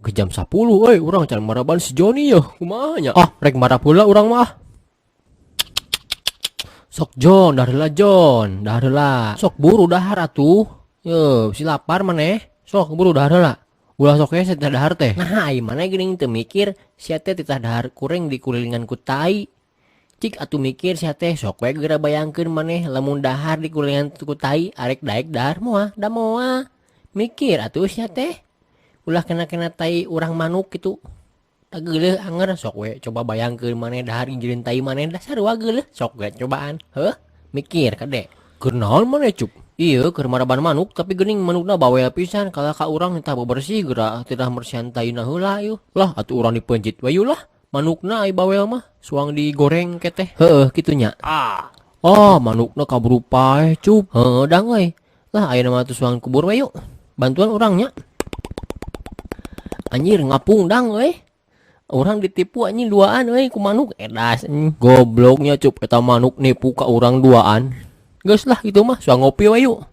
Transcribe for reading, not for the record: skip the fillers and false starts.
Ke jam 10, urang can maraban si Joni ya, kumaha nya? Rek marah pula urang mah. Sok Jon, dah heula. Sok buru dahar atuh. Ye, si lapar maneh. Sok buru dahar heula. Ulah sok we titah dahar teh. Nah, ai maneh geuning teu mikir sia teh titah dahar kuring dikulilingan ku tai. Cik atuh mikir sia teh sok we geura bayangkeun maneh lamun dahar dikulilingan ku tai arek daek dahar moal, da moal. Mikir atuh sia teh. Ulah kena tai urang manuk gitu. Da geuleuh anger sok we coba bayangkeun maneh dahar injilin tai maneh da sarua geuleuh sok we cobaan. Heuh, mikir kade. Keur naon maneh cup? Ieu keur maraban manuk tapi geuning manukna bawel pisan kalau ka urang tah bebersih geura teu bersihan taina heula yeuh. Lah atuh urang dipeunjit we yeuh lah. Manukna ai bawel mah suang digoreng keteh. Heueuh kitu nya. Manukna kaburu paeh cup. Heueuh dang euy. Lah ayeuna mah atuh suang kubur we yuk. Bantuan urang nya. Anjir ngapung dang euy. Orang ditipu anjing duaan euy ku manuk edas gobloknya cup eta manuk nipu ka urang duaan. Geus lah itu mah suang ngopi we yuk.